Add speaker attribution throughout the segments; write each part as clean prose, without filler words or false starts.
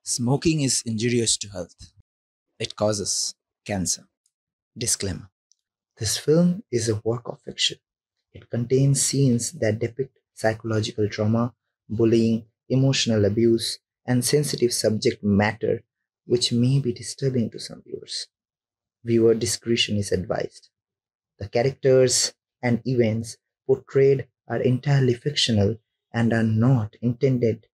Speaker 1: Smoking is injurious to health. It causes cancer. Disclaimer. This film is a work of fiction. It contains scenes that depict psychological trauma, bullying, emotional abuse, and sensitive subject matter which may be disturbing to some viewers. Viewer discretion is advised. The characters and events portrayed are entirely fictional and are not intended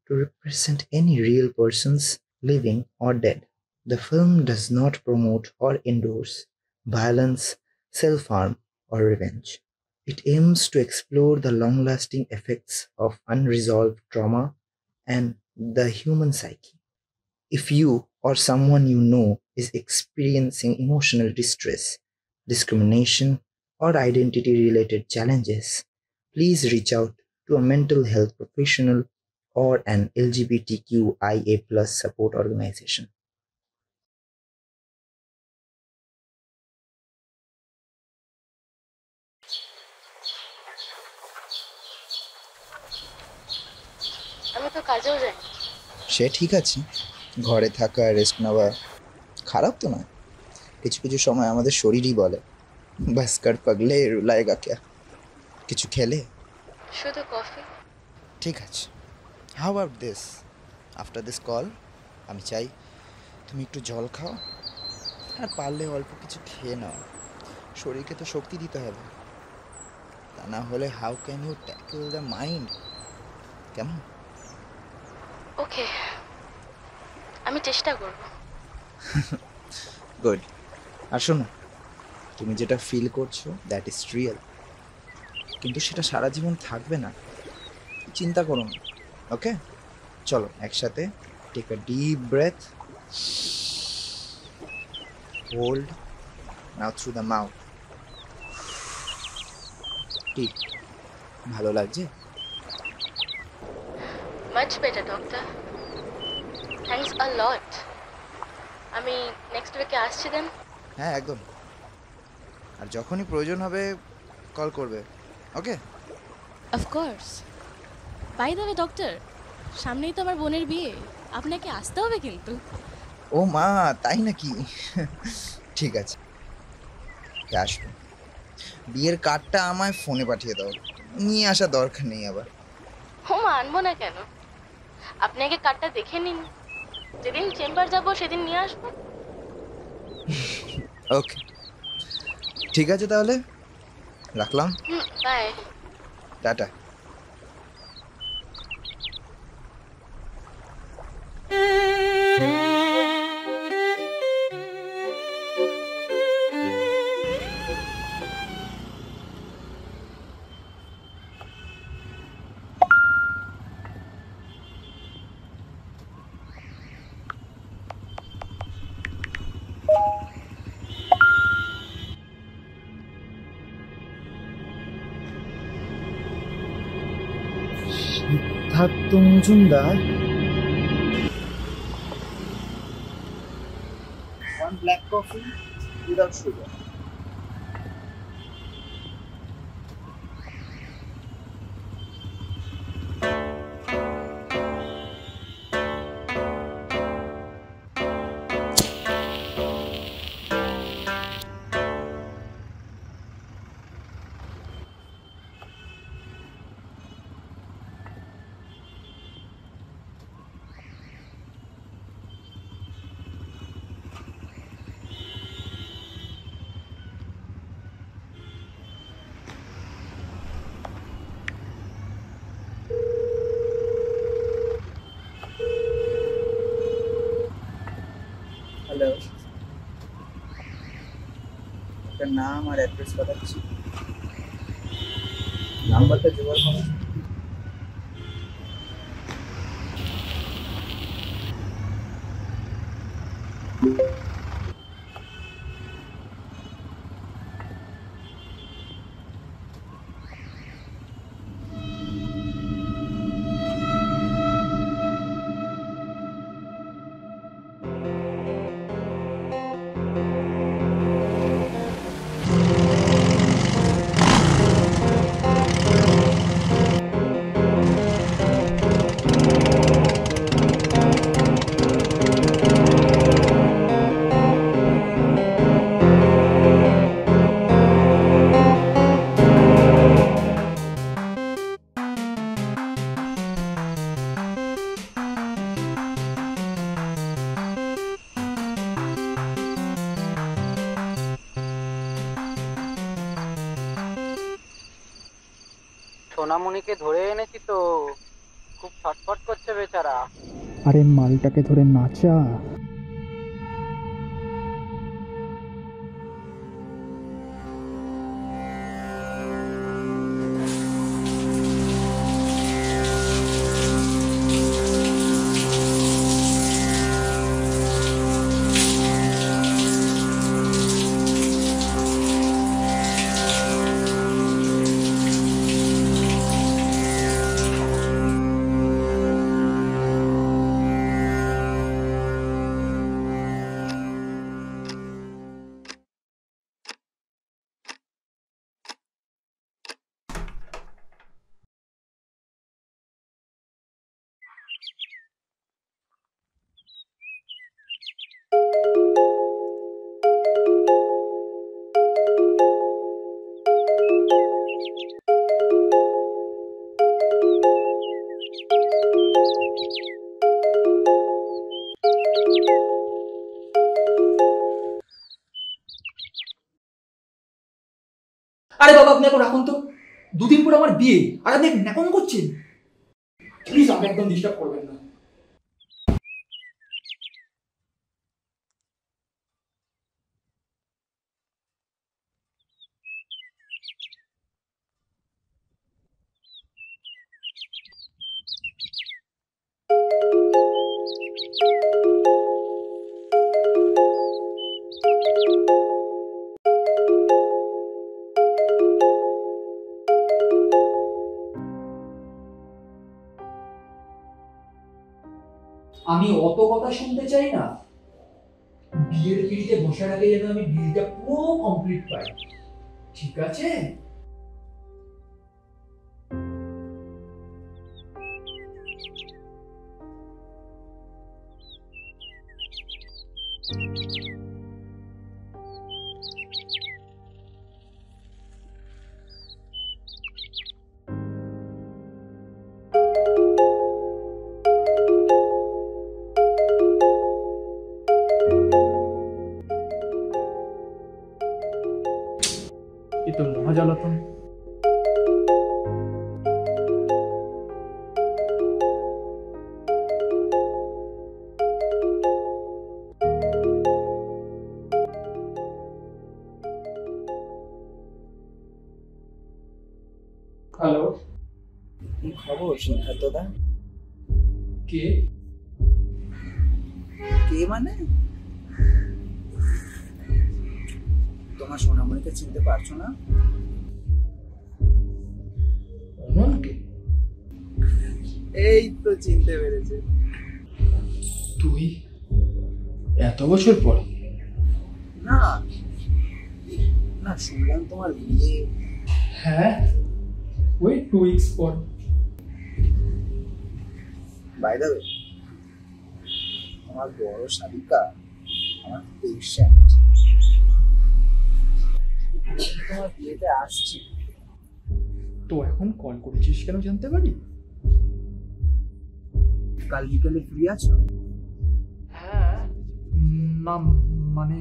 Speaker 1: to represent any real persons, living or dead. The film does not promote or endorse violence, self harm, or revenge. It aims to explore the long lasting effects of unresolved trauma and the human psyche. If you or someone you know is experiencing emotional distress, discrimination, or identity related challenges, please reach out to a mental health professional or an LGBTQIA+ support organization.
Speaker 2: আমি তো কাজেও যাই।
Speaker 1: সে ঠিক আছে, ঘরে থাকা, rest নেওয়া খারাপ তো নয়। কিছু কিছু সময় আমাদের শরীরই বলে বাস কর পাগলে রুলায়েগা ক্যা। কিছু খেলে?
Speaker 2: শুধু কফি।
Speaker 1: ঠিক আছে, how about this, after this call আমি চাই তুমি একটু জল খাও আর পারলে অল্প কিছু খেয়ে নাও। শরীরকে তো শক্তি দিতে হবে, তা না হলে how can you tackle the mind? কেমন?
Speaker 2: ওকে, আমি চেষ্টা করব।
Speaker 1: গুড। আর শোনো, তুমি যেটা ফিল করছো দ্যাট ইজ রিয়েল, কিন্তু সেটা সারা জীবন থাকবে না। চিন্তা করো না, ওকে? চলো একসাথে take a deep breath, hold, now through the mouth. ঠিক ভালো লাগছে?
Speaker 2: Much better doctor, thanks a lot. আমি নেক্সট উইকে আসছি দেন।
Speaker 1: হ্যাঁ একদম, আর যখনই প্রয়োজন হবে কল করবে, okay?
Speaker 2: Of course. By the way doctor, সামনেই তো আমার বোনের বিয়ে, আপনাকে আসতে হবে কিন্তু।
Speaker 1: ও মা, তাই নাকি? ঠিক আছে, আসবো। বিয়ের কার্ডটা আমায় ফোনে পাঠিয়ে দাও, নিয়ে আসা দরকার নেই আবার।
Speaker 2: ও আনবো না কেন, আপনি আগে কার্ডটা দেখে নিন, যেদিন চেম্বার যাব সেদিন নিয়ে আসবো।
Speaker 1: ওকে ঠিক আছে, তাহলে রাখলাম।
Speaker 2: Bye.
Speaker 1: Tata. Siddhartha Majumdar, one black coffee without sugar. Hello, আপনার নাম আর অ্যাড্রেস পাঠাচ্ছি, নাম্বারটা জোগাড় করুন।
Speaker 3: সোনামণিকে ধরে এনেছি তো, খুব ছটফট করছে বেচারা।
Speaker 4: আরে মালটাকে ধরে নাচা।
Speaker 5: আরে বাবা, আপনি এখন রাখুন তো। দুদিন পর আমার বিয়ে, আর আপনি ন্যাকং করছেন। প্লিজ আমাকে একদম ডিস্টার্ব করবেন না। আমি অত কথা শুনতে চাই না। বিয়ের পিড়িতে বসার আগে যেন আমি বিলটা পুরো কমপ্লিট পাই, ঠিক আছে? এ তো মহাজালাতন। হ্যালো,
Speaker 1: কি খবর সিদ্ধার্থদা?
Speaker 5: কে?
Speaker 1: কে মানে? তোমার সোনামণিকে চিনতে পারছো না?
Speaker 5: অমনকে?
Speaker 1: এই তো চিনতে পেরেছে।
Speaker 5: তুই এত বছর পর?
Speaker 1: না না, শুনলাম তোমার বিয়ে।
Speaker 5: হ্যাঁ, ওই 2 weeks পর।
Speaker 1: বাই দ্য ওয়ে, আমার বড় শালিকা আমার পেশেন্ট, তোমার বিয়েতে আসছি।
Speaker 5: তো এখন কল করেছিস কেন জানতে পারি?
Speaker 1: কাল বিকেলে ফ্রি আছো?
Speaker 5: হ্যাঁ। না মানে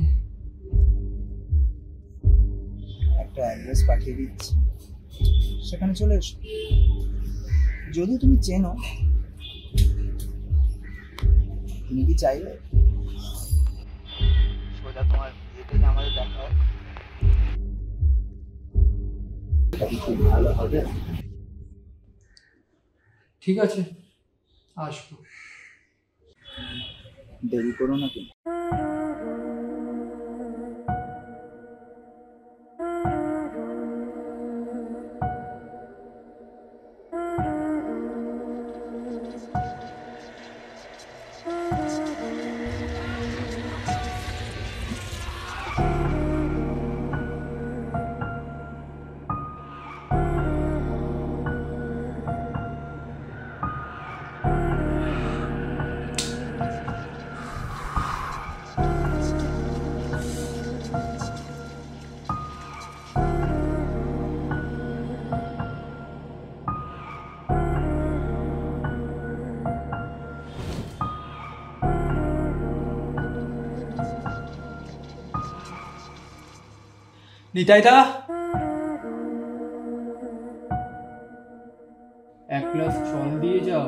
Speaker 1: একটা অ্যাড্রেস পাঠিয়ে দিচ্ছি, সেখানে চলে এসো। যদি তুমি চেনো, তুমি কি চাইবে সোজা তোমার বিয়েতে আমাদের দেখা হয়? খুব ভালো হবে।
Speaker 5: ঠিক আছে, আসবো।
Speaker 1: দেরি করো না কিন্তু।
Speaker 5: নিতাইদা, এক গ্লাস জল দিয়ে যাও।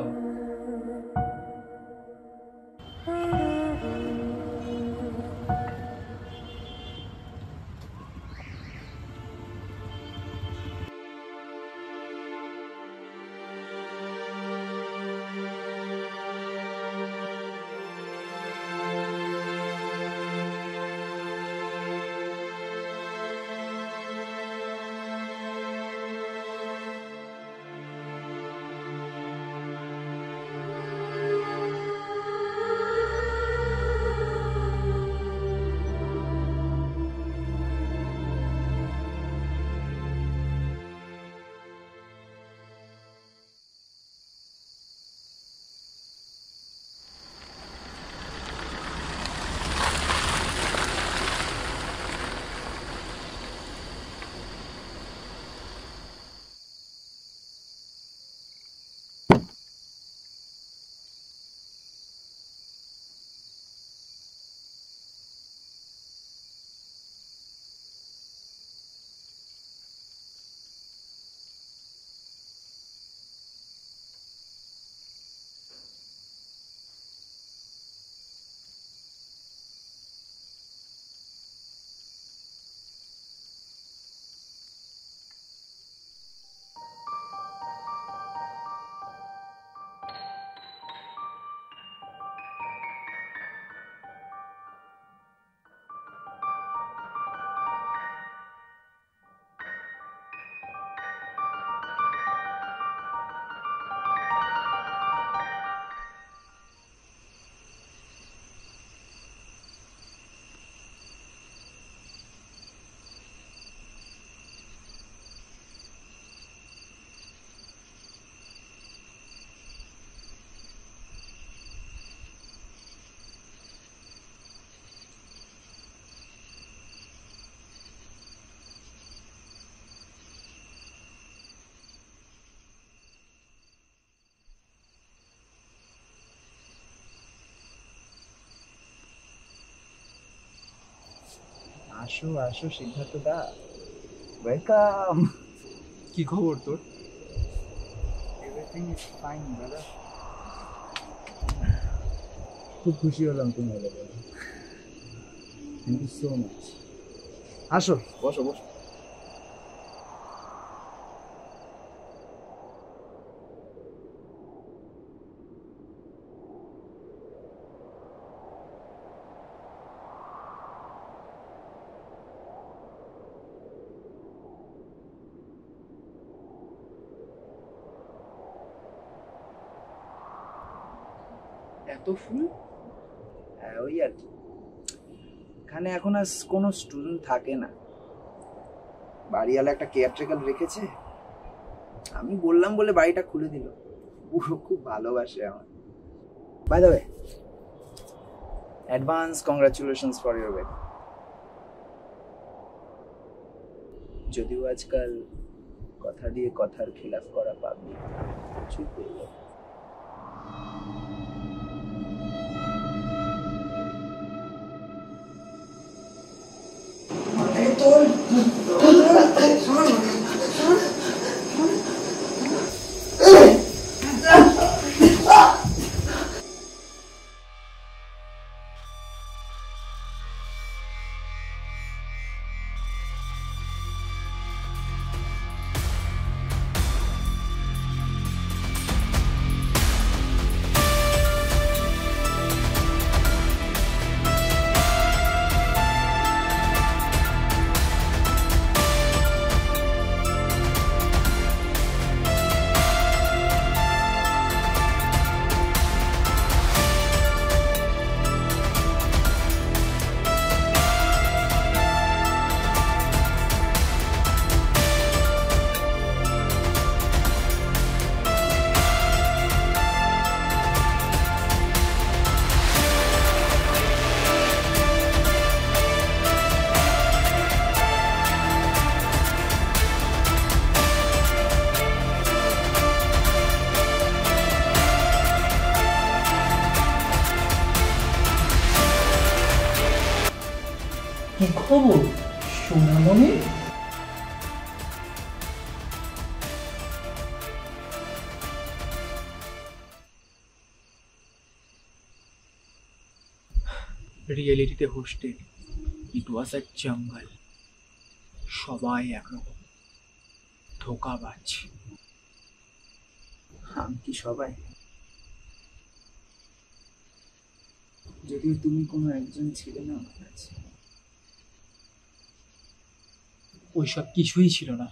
Speaker 1: আসো আসো সিদ্ধার্থ দা, ওয়েলকাম।
Speaker 5: কি খবর তোর?
Speaker 1: Everything is fine brother. খুব খুশি হলাম তুমি এলে বলে। Thank you so much. আসো বসো বসো।
Speaker 5: এত ফুল?
Speaker 1: হ্যাঁ ওই আর কি, এখানে এখন আর কোনো স্টুডেন্ট থাকে না, বাড়িওয়ালা একটা কেয়ারটেকার রেখেছে। আমি বললাম বলে বাড়িটা খুলে দিল। ও খুব ভালোবাসে আমার। By the way, advance congratulations for your wedding. যদিও আজকাল কথা দিয়ে কথার খিলাফ করা পাবলিক চুপ করে যাবে।
Speaker 5: কি খবর সোনামণি? রিয়েলিটিতে হোস্টেল, ইট ওয়াজ আ জঙ্গল। সবাই একরকম, ধোকাবাজ।
Speaker 6: আমি কি সবাই? যদিও তুমি কোনো একজন ছিলে না আমার কাছে।
Speaker 5: ওইসব কিছুই ছিল না,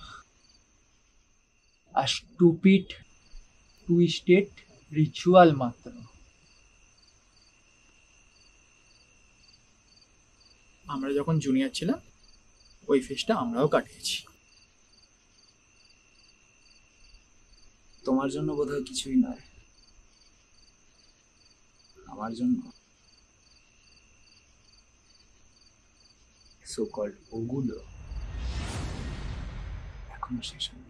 Speaker 5: আর স্টুপিড টুইস্টেড রিচুয়াল মাত্র। আমরা যখন জুনিয়র ছিলাম ওই ফেসটা আমরাও কাটিয়েছি।
Speaker 6: তোমার জন্য বোধহয় কিছুই নয়, আমার জন্য সো কল্ড ওগুলো এখনো শেষ হয়নি।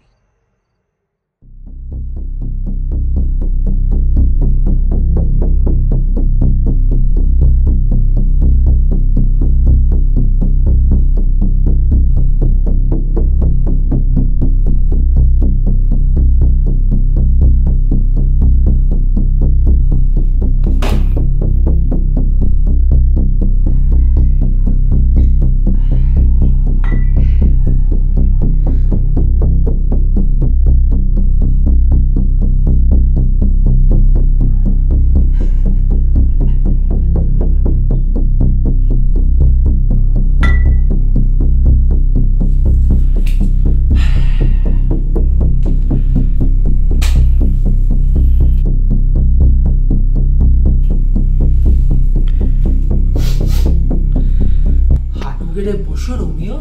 Speaker 5: হাঁটু গেড়ে বসো রোমিও।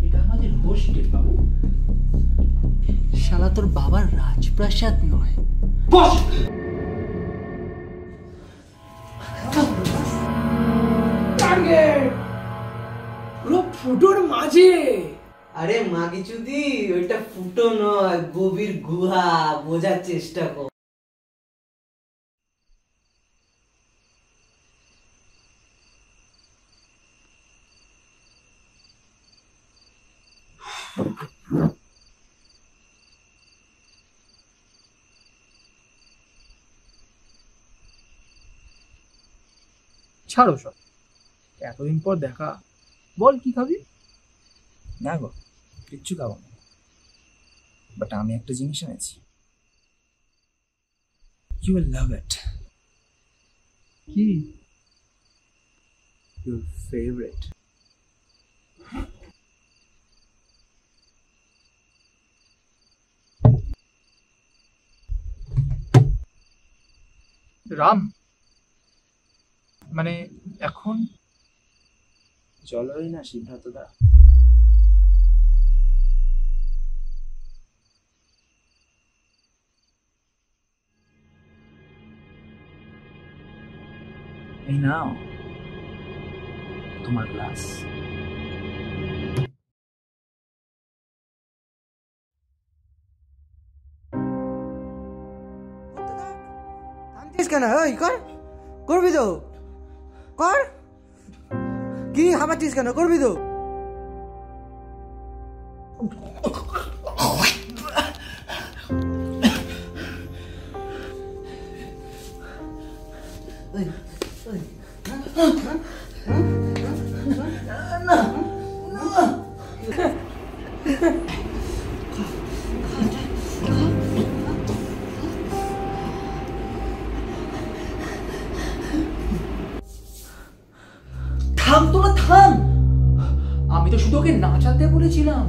Speaker 5: এটা আমাদের হোস্টেল বাবু, শালা তোর বাবার রাজপ্রাসাদ নয়। বস। পুরো ফুটোর মাঝে।
Speaker 7: আরে মাগিচুদি, ওইটা ফুটো নয়, গভীর গুহা, বোঝার চেষ্টা কর।
Speaker 5: ছাড়ো সব, এতদিন পর দেখা, বল কি খাবি?
Speaker 6: না গো, কিচ্ছু খাবো না, বাট আমি একটা জিনিস এনেছি। ইউ উইল লাভ ইট।
Speaker 5: কি?
Speaker 6: Your favourite.
Speaker 5: রাম, মানে এখন?
Speaker 6: চলোই না সিদ্ধার্থদা। এই নাও তোমার গ্লাস।
Speaker 7: থামছিস কেন? ওই কর, করবি তো কর। কি হাঁপাচ্ছিস কেন? করবি তো।
Speaker 5: থাম তোরা থাম, আমি তো শুধু ওকে নাচাতে বলেছিলাম,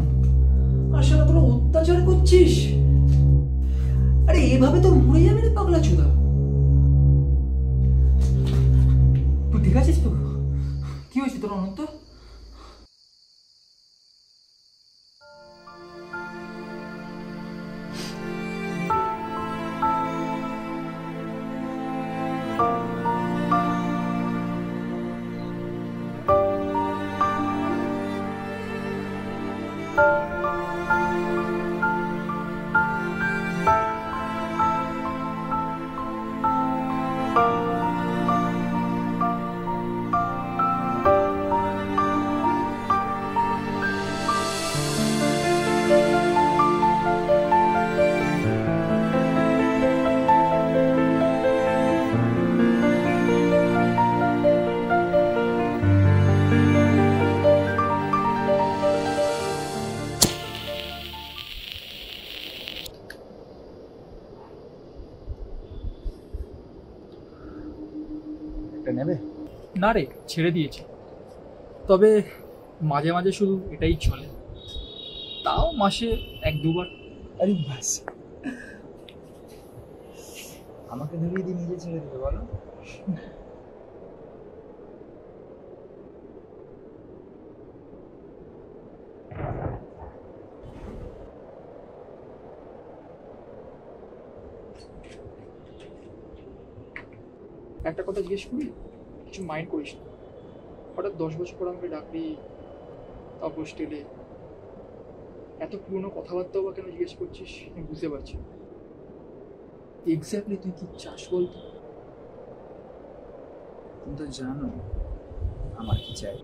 Speaker 5: আর শালা তোরা অত্যাচার করছিস। আরে এভাবে তো মরে যাবে রে পাগলা চোদা। তুই ঠিক আছিস তো? কি হয়েছে তোর অনন্ত?
Speaker 1: নেবে?
Speaker 5: না রে, ছেড়ে দিয়েছি। তবে মাঝে মাঝে শুধু এটাই চলে, তাও মাসে 1-2 বার।
Speaker 6: আরে বাস, আমাকে ধরিয়ে দিয়ে নিজে ছেড়ে দিতে বলো।
Speaker 5: একটা কথা জিজ্ঞেস করি, কিছু মাইন্ড করিস না। হঠাৎ 10 বছর পর আমাকে ডাকলি, তাও হোস্টেলে, এত পুরনো কথাবার্তাও বা কেন জিজ্ঞেস করছিস আমি বুঝতে পারছি না। এক্স্যাক্টলি তুই কি চাস বলতো?
Speaker 6: তুমি তো জানো আমার কি চাই।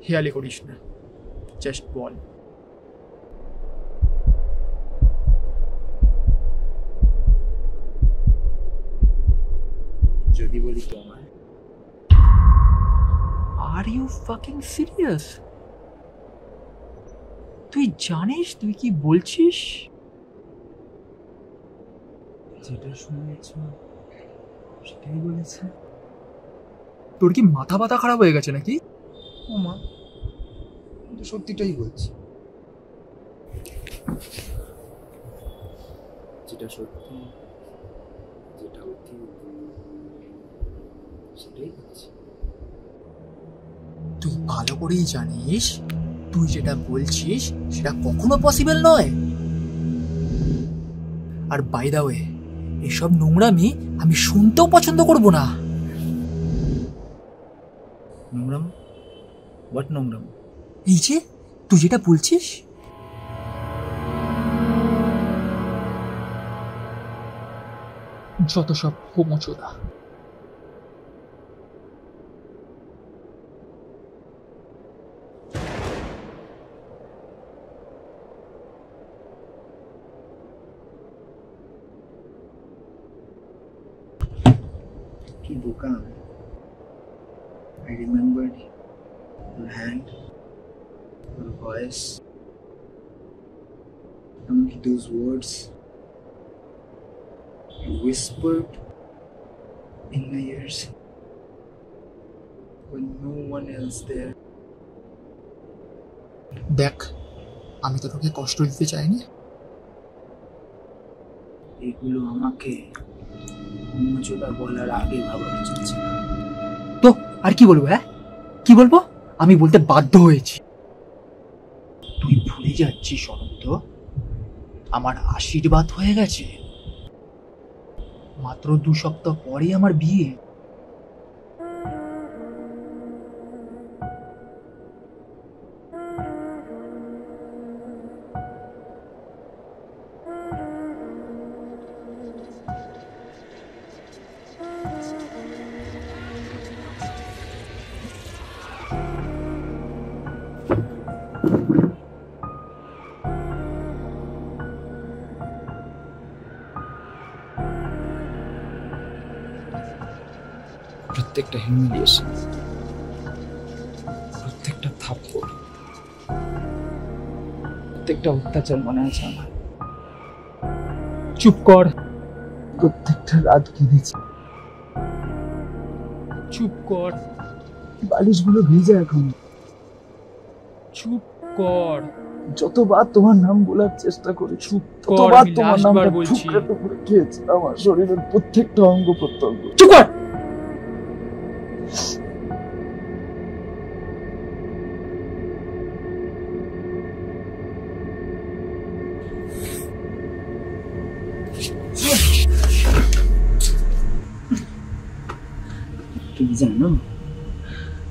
Speaker 5: হেয়ালি করিস না, জাস্ট বল।
Speaker 6: যদি বলি তোমায়।
Speaker 5: Are you fucking serious? তুই জানিস তুই কি বলছিস?
Speaker 6: যেটা শুনেছ সেটাই বলেছে।
Speaker 5: তোর কি মাথা ব্যথা খারাপ হয়ে গেছে নাকি?
Speaker 6: ও মা, আমি তো সত্যিটাই বলছি। যেটা সত্যি, যেটা অতীত, সেটাই বলছি।
Speaker 5: তুই ভালো করেই জানিস তুই যেটা বলছিস সেটা কখনো পসিবল নয়। আর বাই দ্য ওয়ে, এসব নোংরামি আমি শুনতেও পছন্দ করব না।
Speaker 6: নোংরাম? হোয়াট নোংরাম?
Speaker 5: এই যে তুই যেটা বলছিস, যত সব হোমোচোদা।
Speaker 6: কি বোকা আমি। I remembered your hand, your voice, এমনকি those words you whispered in my ears when no one else there.
Speaker 5: দেখ, আমি তো তোকে কষ্ট দিতে চাইনি।
Speaker 6: এগুলো আমাকে হোমোচোদা বলার আগে ভাবা উচিত ছিল।
Speaker 5: তো আর কি বলবো? হ্যাঁ, কি বলবো? আমি বলতে বাধ্য হয়েছি। তুই ভুলে যাচ্ছিস অনন্ত, আমার আশীর্বাদ হয়ে গেছে। মাত্র 2 সপ্তাহ পরে আমার বিয়ে।
Speaker 6: প্রত্যেকটা হিউমিলিয়েশন, প্রত্যেকটা থাপ্পড়, প্রত্যেকটা অত্যাচার মনে আছে আমার।
Speaker 5: চুপ কর,
Speaker 6: প্রত্যেকটা রাত কেঁদেছি।
Speaker 5: চুপ কর,
Speaker 6: বালিশগুলো ভিজে এখন।
Speaker 5: চুপ কর।
Speaker 6: যতবার তোমার নাম বলার চেষ্টা করেছি,
Speaker 5: কর,
Speaker 6: ততবার
Speaker 5: আমি
Speaker 6: তোমার
Speaker 5: last
Speaker 6: নামটা
Speaker 5: বার বলছি।
Speaker 6: টুকরে টুকরে খেয়েছে আমার শরীরের প্রত্যেকটা অঙ্গ প্রত্যঙ্গ।
Speaker 5: চুপ কর।
Speaker 6: তুমি জানো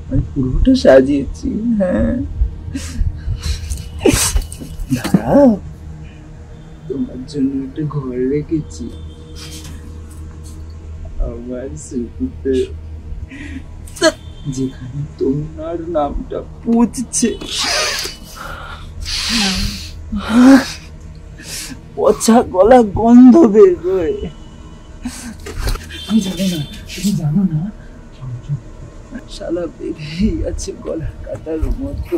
Speaker 6: আমি পুরোটা সাজিয়েছি। হ্যাঁ, দাঁড়াও, তোমার জন্য একটা ঘর রেখেছি আমার স্মৃতিতে, যেখানে তোমার নামটা পুজছে। পচা গলা গন্ধ বেরোয়। তুমি জানো না, তুমি জানো না, শালা বেঁধেই আছে গলার কাটার মতো।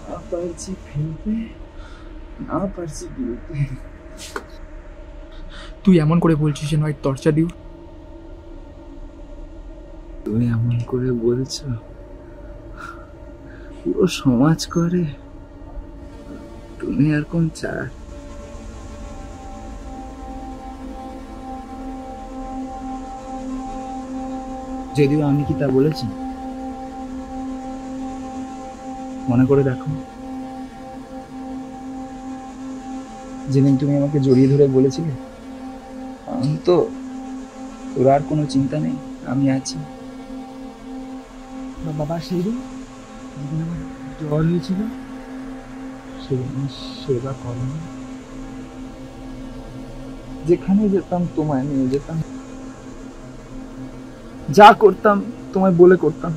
Speaker 6: না পারছি ফেলতে, না পারছি বলতে।
Speaker 5: তুই এমন করে বলছিস যে নয় টর্চার দিও।
Speaker 6: তুমি এমন করে বলছো, পুরো সমাজ করে, তুমি আর কোন চার? যদিও আমি কি তা বলেছি? মনে করে দেখো, যেদিন তুমি আমাকে জড়িয়ে ধরে বলেছিলে, আমি তো, তোর আর কোনো চিন্তা নেই, আমি আছি। বাবা সেদিন যেদিন আমার জ্বর হয়েছিল, সেদিন আমি সেবা করিনি। যেখানে যেতাম তোমায় নিয়ে যেতাম, যা করতাম তোমায় বলে করতাম।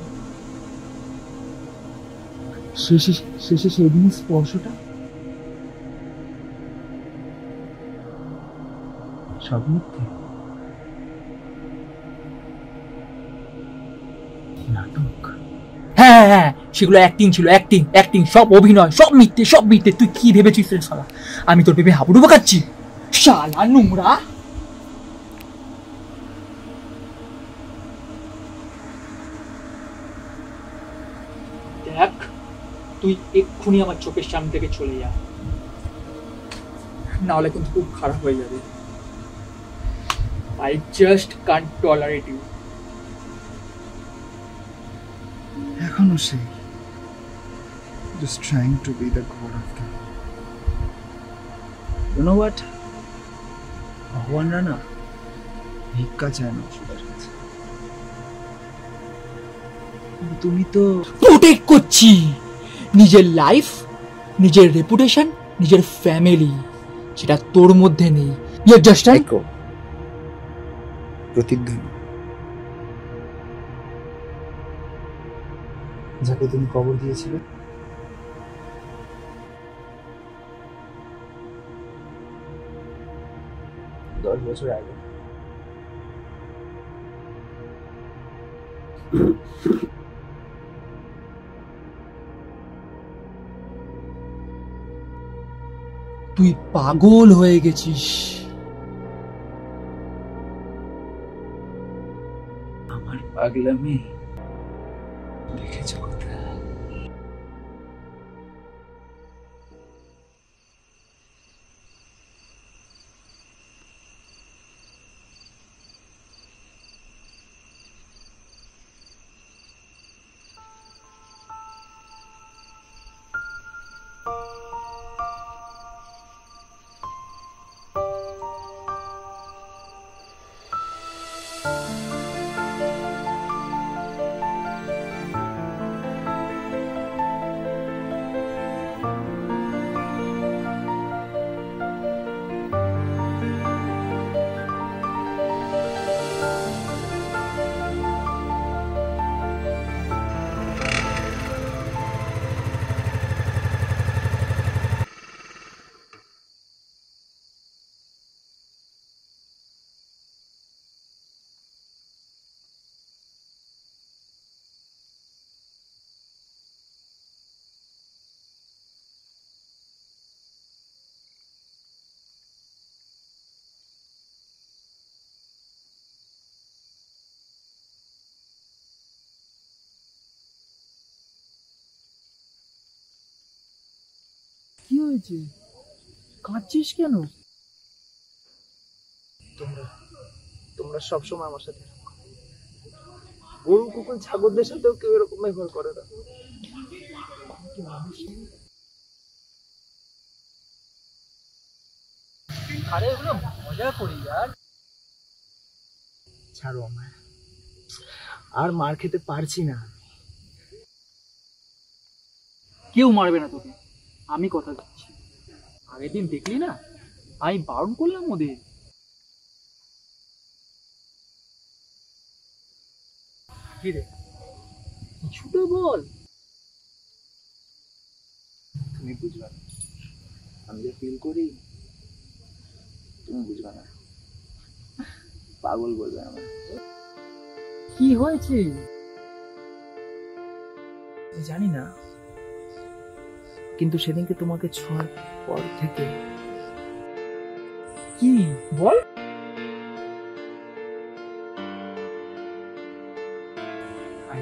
Speaker 6: শেষে শেষে সেদিন স্পর্শটা সব মিথ্যে, নাটক।
Speaker 5: হ্যাঁ হ্যাঁ হ্যাঁ, সেগুলো অ্যাক্টিং ছিল, অ্যাক্টিং অ্যাক্টিং, সব অভিনয়, সব মিথ্যে, সব মিথ্যে। তুই কি ভেবেছিস রে শালা? আমি তোর ভেবে হাবুডুবু খাচ্ছি? শালা নোংরা! দেখ, তুই এক্ষুনি আমার চোখের সামনে থেকে চলে যা, নাহলে কিন্তু খুব খারাপ হয়ে যাবে। I just can't tolerate you.
Speaker 6: এখনো সেই just trying to be the god of them. You know what? ভগবানরা না ভিক্ষা চায় না ওষুধের কাছে। কিন্তু তুমি তো
Speaker 5: প্রোটেক্ট করছি নিজের লাইফ, নিজের রেপুটেশন, নিজের ফ্যামিলি, যেটা তোর মধ্যে নেই। You understand?
Speaker 6: প্রতিধ্বনি, যাকে তুমি কবর দিয়েছিলে, দশ বছর আগে।
Speaker 5: তুই পাগল হয়ে গেছিস।
Speaker 6: আমার পাগলামি দেখেছো কোথায়?
Speaker 5: কি হয়েছে? কাঁদছিস কেন?
Speaker 6: তোমরা সবসময় আমার সাথে এরকম করো। গরু কুকুর ছাগলদের সাথেও কেউ এরকম ব্যবহার করে না।
Speaker 5: আরে ওগুলো মজা করি আর।
Speaker 6: ছাড়ো আমায়, আর মার খেতে পারছি না।
Speaker 5: কেউ মারবে না তোকে, আমি কথা দিচ্ছি। আগের দিন দেখলি না, আমি বারণ করলাম ওদের। কি রে, কিছুটা বল।
Speaker 6: তুমি বুঝবে না, আমি যে ফিল করি তুমি বুঝবে না। পাগল বলবে আমার।
Speaker 5: কি হয়েছে?
Speaker 6: জানি না, কিন্তু সেদিনকে তোমাকে ছোঁয়ার পর থেকে
Speaker 5: কি বল।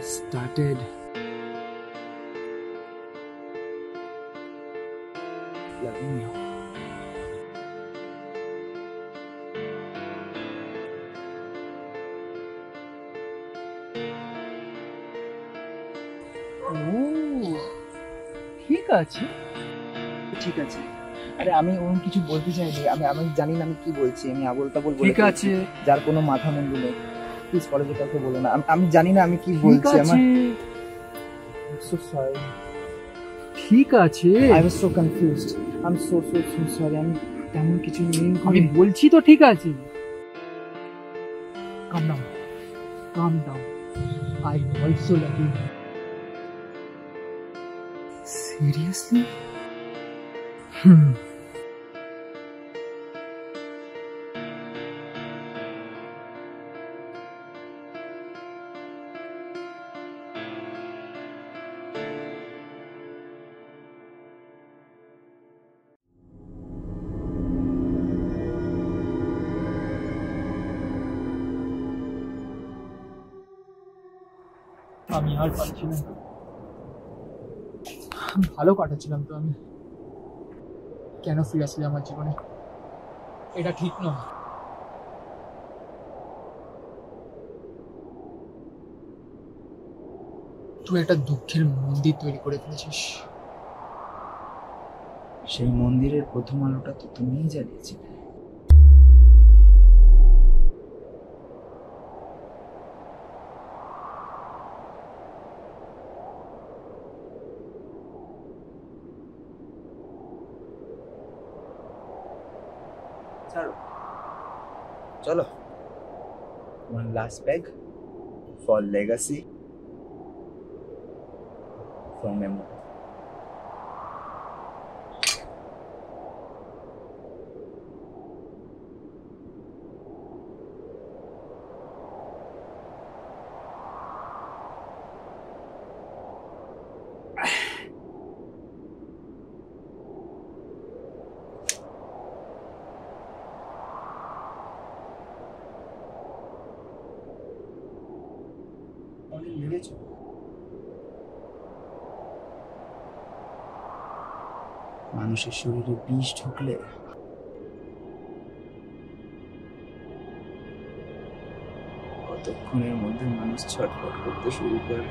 Speaker 5: started loving you.
Speaker 6: ও ঠিক আছে, ঠিক আছে। আরে আমি ওরকম কিছু বলতে চাইনি, আমি আমি জানি না আমি কি বলছি, আমি আবোল তাবোল বলে
Speaker 5: ঠিক
Speaker 6: ফেলছি,
Speaker 5: আছে,
Speaker 6: যার কোনো মাথা মুন্ডু নেই। প্লিজ কলেজে কাউকে বলো না, আমি জানি না আমি কি
Speaker 5: ঠিক
Speaker 6: বলছি। আমার
Speaker 5: আছে,
Speaker 6: so sorry,
Speaker 5: ঠিক আছে।
Speaker 6: I was so confused, I'm so sorry, আমি তেমন কিছু মিন
Speaker 5: আমি
Speaker 6: করি।
Speaker 5: বলছি তো ঠিক আছে। Calm down, calm down. I also love you.
Speaker 6: Seriously?
Speaker 5: আমি আর পারছিলাম না। ভালো কাটাচ্ছিলাম তো আমি, কেন ফিরে আসলে আমার জীবনে? এটা ঠিক নয়। তুই একটা দুঃখের মন্দির তৈরি করে ফেলেছিস।
Speaker 6: সেই মন্দিরের প্রথম আলোটা তো তুমিই জ্বালিয়েছিলে। ছাড়ো, চলো। One last peg for legacy, for memory. অনেক লেগেছে। মানুষের শরীরে বিষ ঢুকলে কতক্ষণের মধ্যে মানুষ ছটফট করতে শুরু করে।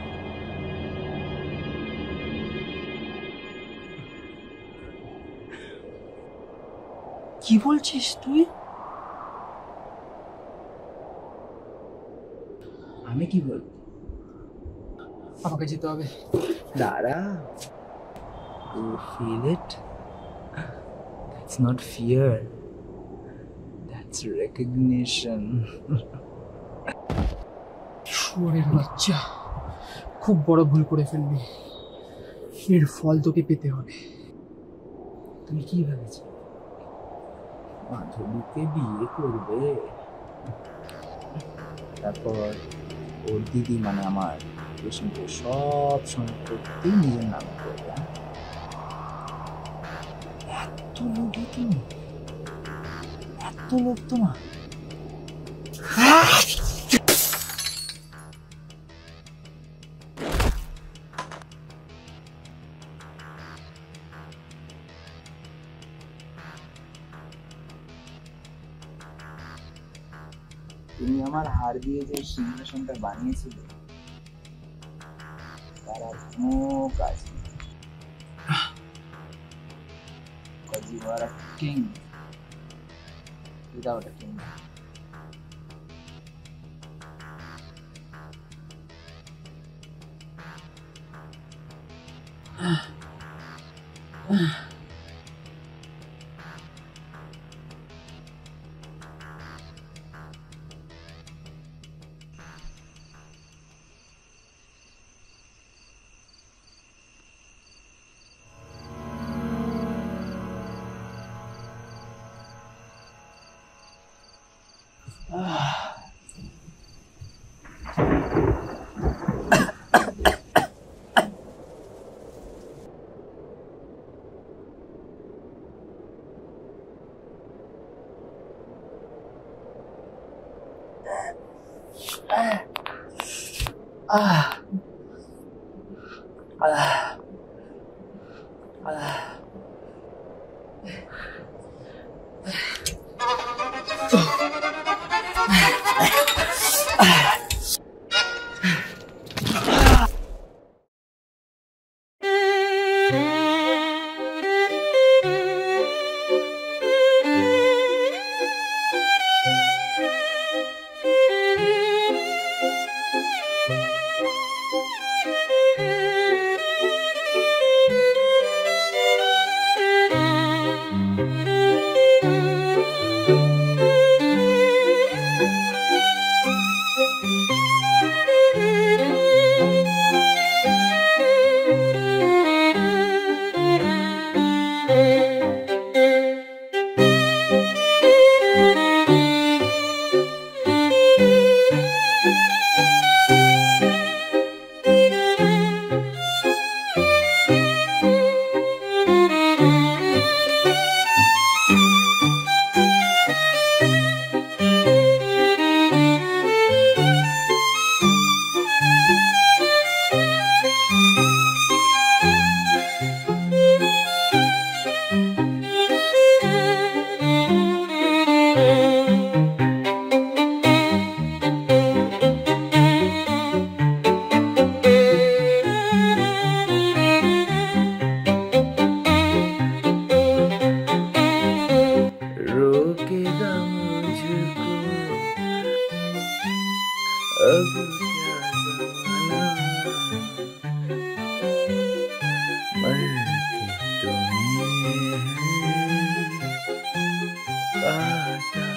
Speaker 5: কি বলছিস তুই?
Speaker 6: আমি কি বলবো?
Speaker 5: আমাকে যেতে হবে।
Speaker 6: দাঁড়া, you feel it? That's not fear, that's recognition.
Speaker 5: শুয়োরের বাচ্চা, খুব বড় ভুল করে ফেলবি। এর ফল তোকে পেতে হবে।
Speaker 6: তুমি কি ভেবেছ মাধবীকে বিয়ে করবে, তারপর ওর দিদি মানে আমার পেশেন্টের সব সম্পত্তি নিজের নামে করবে? এত লোভী তুমি, এত লোভ তোমার? তুমি আমার হাড় দিয়ে যে সিংহাসনটা বানিয়েছিলে তার আর কোনো কাজ নেই। Because you are a king without a king. रोकेगा मुझको अब क्या जमाना, मर के तुम्हें पाता।